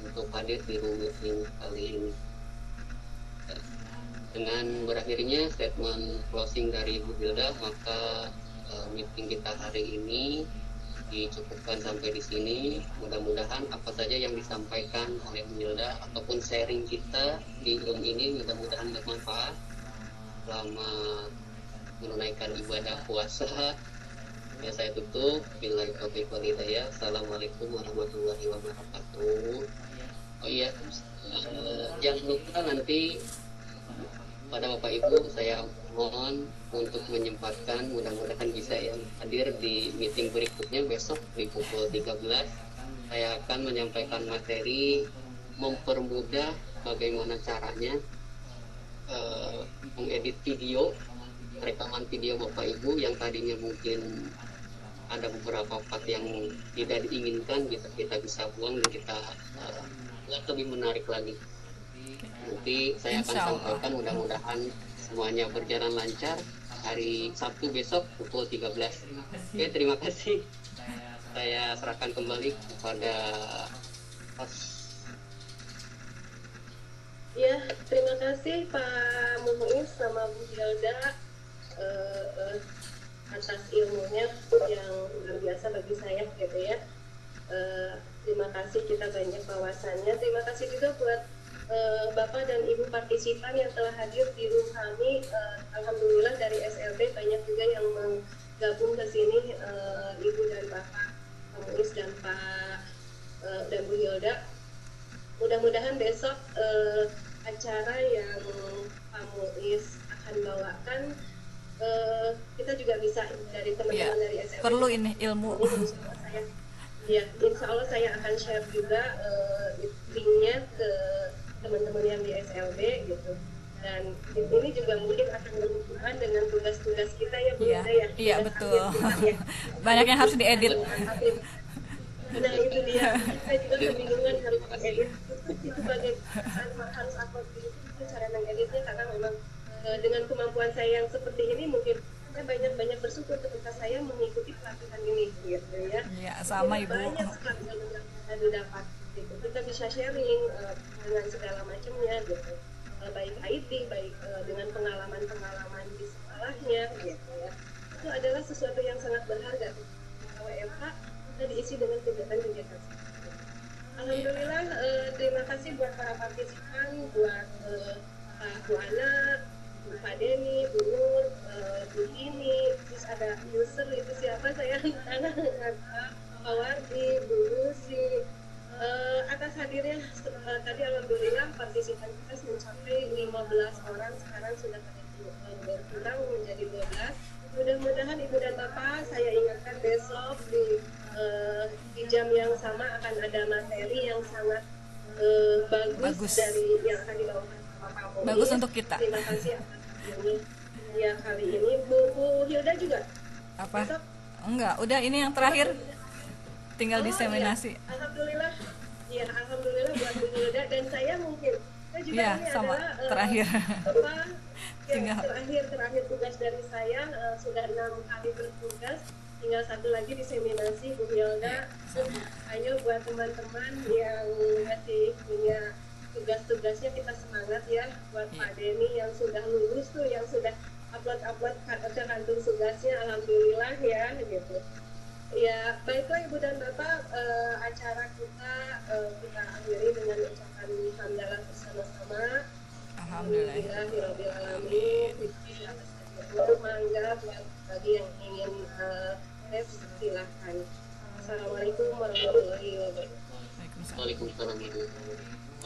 untuk hadir di room meeting kali ini. Dengan berakhirnya statement closing dari Bu Hilda, maka meeting kita hari ini dicukupkan sampai di sini. Mudah-mudahan apa saja yang disampaikan oleh Bu Hilda ataupun sharing kita di room ini mudah-mudahan bermanfaat selama menunaikan ibadah puasa. Ya, saya tutup. Billahi taufiq wal hidayah. Assalamualaikum warahmatullahi wabarakatuh. Oh iya, jangan lupa nanti pada Bapak Ibu saya mohon untuk menyempatkan, mudah-mudahan bisa ya hadir di meeting berikutnya besok di pukul 13. Saya akan menyampaikan materi mempermudah bagaimana caranya mengedit video, rekaman video Bapak Ibu yang tadinya mungkin ada beberapa part yang tidak diinginkan, kita bisa buang dan kita buat lebih menarik lagi. Nanti saya akan sampaikan, mudah-mudahan semuanya berjalan lancar hari Sabtu besok pukul 13. Oke, terima kasih. Saya serahkan kembali kepada host. Ya, terima kasih Pak Muiz sama Bu Hilda atas ilmunya yang luar biasa bagi saya gitu ya. Terima kasih, kita banyak wawasannya. Terima kasih juga buat Bapak dan Ibu partisipan yang telah hadir di room kami. Alhamdulillah dari SLB banyak juga yang menggabung ke sini, Ibu dan Bapak Muiz dan Pak dan Bu Hilda. Mudah-mudahan besok acara yang Pak Muiz akan bawakan, kita juga bisa dari teman-teman dari SLB. Perlu ini ilmu. Insya Allah saya akan share juga linknya ke teman-teman yang di SLB gitu. Dan ini juga mungkin akan berhubungan dengan tugas-tugas kita ya Bu Hilda ya. Iya betul. Banyak yang harus diedit. Nah itu dia, saya juga kebingungan harus edit itu bagaimana harus upload itu cara mengeditnya, karena memang dengan kemampuan saya yang seperti ini mungkin saya banyak bersyukur ketika saya mengikuti pelatihan ini gitu ya. Iya, sama Ibu. Banyak sekali yang saya dapat gitu. Kita bisa sharing dengan segala macamnya gitu. Baik IT, baik dengan pengalaman-pengalaman di sekolahnya gitu ya. Itu adalah sesuatu yang sangat berharga. WFH kita diisi dengan kegiatan-kegiatan. Alhamdulillah, terima kasih buat para partisipan, buat Bu Ana, Pak Denny, Bu Nur, Bu Ini, terus ada user itu siapa saya Pak Wardi, Bu Lucy. Atas hadirnya tadi alhamdulillah partisipan kita mencapai 15 orang, sekarang sudah berkurang menjadi 12. Mudah-mudahan Ibu dan Bapak, saya ingatkan besok di jam yang sama akan ada materi yang sangat bagus dari yang akan dibawakan Bapak Muiz. Bagus untuk kita. Terima kasih atas ini ya kali ini. Bu Hilda juga? Apa? Besok? Enggak, udah ini yang terakhir. tinggal Oh, diseminasi. iya. Alhamdulillah, ya alhamdulillah buat Bu Hilda dan saya mungkin saya juga Iya, ini sama. adalah Terakhir. apa ya, Tinggal. terakhir tugas dari saya sudah 6 hari bertugas, tinggal satu lagi diseminasi Bu Hilda. Ayo buat teman-teman yang masih punya tugas-tugasnya kita semangat ya, buat Iya. Pak Denny yang sudah lulus tuh, yang sudah upload ke kantung tugasnya, alhamdulillah ya gitu. Ya, baiklah Ibu dan Bapak, acara kita akhiri dengan ucapan hamdalah bersama-sama. Alhamdulillah. Alhamdulillahirabbil alamin. Mangga buat bagi yang ingin tes silahkan. Assalamualaikum warahmatullahi wabarakatuh. Waalaikumsalam. Waalaikumsalam warahmatullahi wabarakatuh.